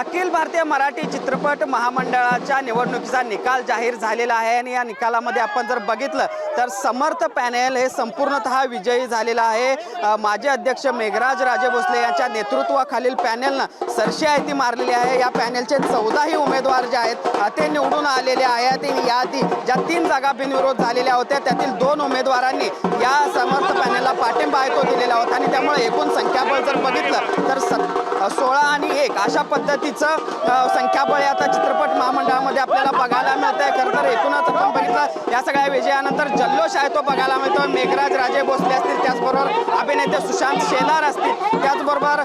अखिल भारतीय मराठी चित्रपट महामंडळाच्या निवडणुकीचा निकाल जाहीर झालेला आहे आणि या निकालामध्ये आपण जर बघितलं तर समर्थ पॅनेल हे संपूर्णतः विजयी झालेला आहे। माजी अध्यक्ष मेघराज राजे भोसले यांच्या नेतृत्वाखालील पॅनेलनं सरशी मारलेली आहे। या पॅनेलचे 14ही उमेदवार जे आहेत ते निवडून आलेले आहेत। याआधी ज्या 3 जागा बिनविरोध झालेल्या होत्या त्यातील 2 उमेदवारांनी या समर्थ पॅनेलला पाठिंबा आहे तो दिलेला होता आणि त्यामुळे एकूण संख्याबळ जर बघितलं तर 16 आणि 1 अशा पद्धतीचं संख्याबळ आता चित्रपट महामंडळामध्ये आपल्याला बघायला मिळतंय। खरं तर एकूणच आपण बघितलं या सगळ्या विजयानंतर जल्लोष आहे तो बघायला मिळतो। मेघराज राजे भोसले असतील, त्याचबरोबर अभिनेते सुशांत शेलार असतील, त्याचबरोबर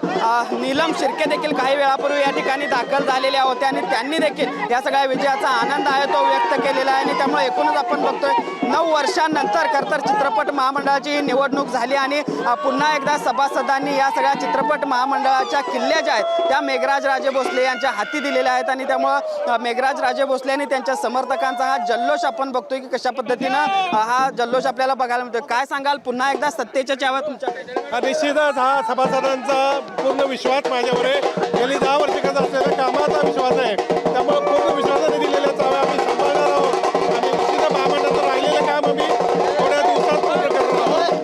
नीलम शिर्के देखील काही वेळापूर्वी या ठिकाणी दाखल झालेल्या होत्या आणि त्यांनी देखील या सगळ्या विजयाचा आनंद आहे तो व्यक्त केलेला आहे आणि त्यामुळे एकूणच आपण बघतोय 9 वर्षांनंतर खरं तर चित्रपट महामंडळाची निवडणूक झाली आणि पुन्हा एकदा सभासदांनी या सगळ्या चित्रपट महामंडळाच्या किल्ल्या ज्या आहेत त्या मेघराज राजे भोसले यांच्या हाती दिलेल्या आहेत आणि त्यामुळे मेघराज राजे भोसले आणि त्यांच्या समर्थकांचा हा जल्लोष आपण बघतोय की कशा पद्धतीनं हा जल्लोष आपल्याला बघायला मिळतोय। काय सांगाल पुन्हा एकदा सत्तेच्या चाव्या तुमच्याकडे? निश्चितच हा सभासदांचा पूर्ण विश्वास माझ्यावर आहे। गेली 10 वर्ष करत असलेल्या कामाचा विश्वास आहे, त्यामुळे पूर्ण विश्वासाने दिलेल्या चाव्या आम्ही सांभाळणार आहोत आणि निश्चित महामंडळाचं राहिलेलं काम आम्ही थोड्या दिवसात पूर्ण करणार आहोत।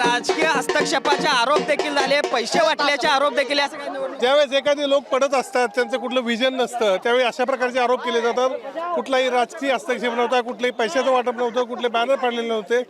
राजकीय हस्तक्षेपाचे आरोप देखील झाले, पैसे वाटल्याचे आरोप देखील या सगळ्या निवडणूक ज्यावेळेस एखादी लोक पडत असतात, त्यांचं कुठलं विजन नसतं, त्यावेळी अशा प्रकारचे आरोप केले जातात। कुठलाही राजकीय हस्तक्षेप नव्हता, कुठलंही पैशाचं वाटप नव्हतं, कुठले बॅनर फाडलेले नव्हते।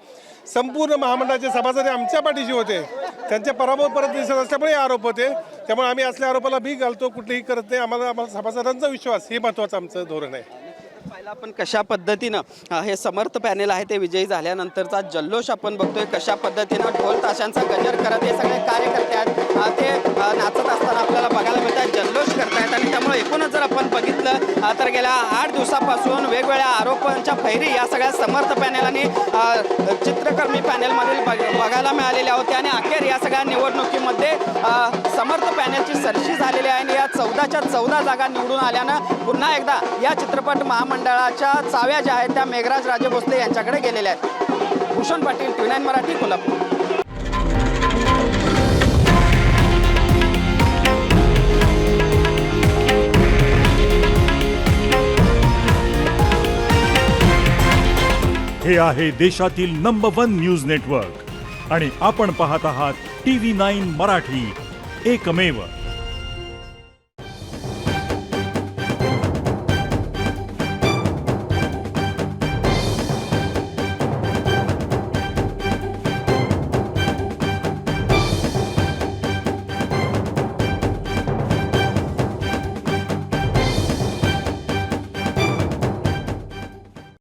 संपूर्ण महामंडळाचे सभासद आमच्या पाठीशी होते, त्यांचे पराभव परत दिसत असल्यामुळे आरोप होते। त्यामुळे आम्ही असल्या आरोपाला भीक घालतो, कुठलीही करत नाही। आम्हाला सभासदांचा विश्वास हे महत्त्वाचं आमचं धोरण आहे। पाहिलं आपण कशा पद्धतीनं हे समर्थ पॅनेल आहे ते विजयी झाल्यानंतरचा जल्लोष आपण बघतोय, कशा पद्धतीनं ढोल ताशांचा गजर करत हे सगळे कार्यकर्ते आहेत ते नाचत असताना आपल्याला बघायला मिळतात, जल्लोष करतायत आणि त्यामुळे एकूणच जर आपण बघितलं तर गेल्या 8 दिवसापासून वेगवेगळ्या आरोपांच्या फैरी या सगळ्या समर्थ पॅनेल आणि चित्रकर्मी पॅनेलमधील बघायला मिळालेल्या होत्या आणि अखेर या सगळ्या निवडणुकीमध्ये समर्थ पॅनेलची सरशी झालेली आहे आणि या 14च्या 14 जागा निवडून आल्यानं पुन्हा एकदा या चित्रपट महामंडळाच्या चाव्या ज्या आहेत त्या मेघराज राजे भोसले यांच्याकडे गेलेल्या आहेत। भूषण पाटील, TV9 मराठी, कोल्हापूर। हे आहे देशातील नंबर 1 न्यूज नेटवर्क आणि आपण पाहत आहात TV9 मराठी, एकमेव।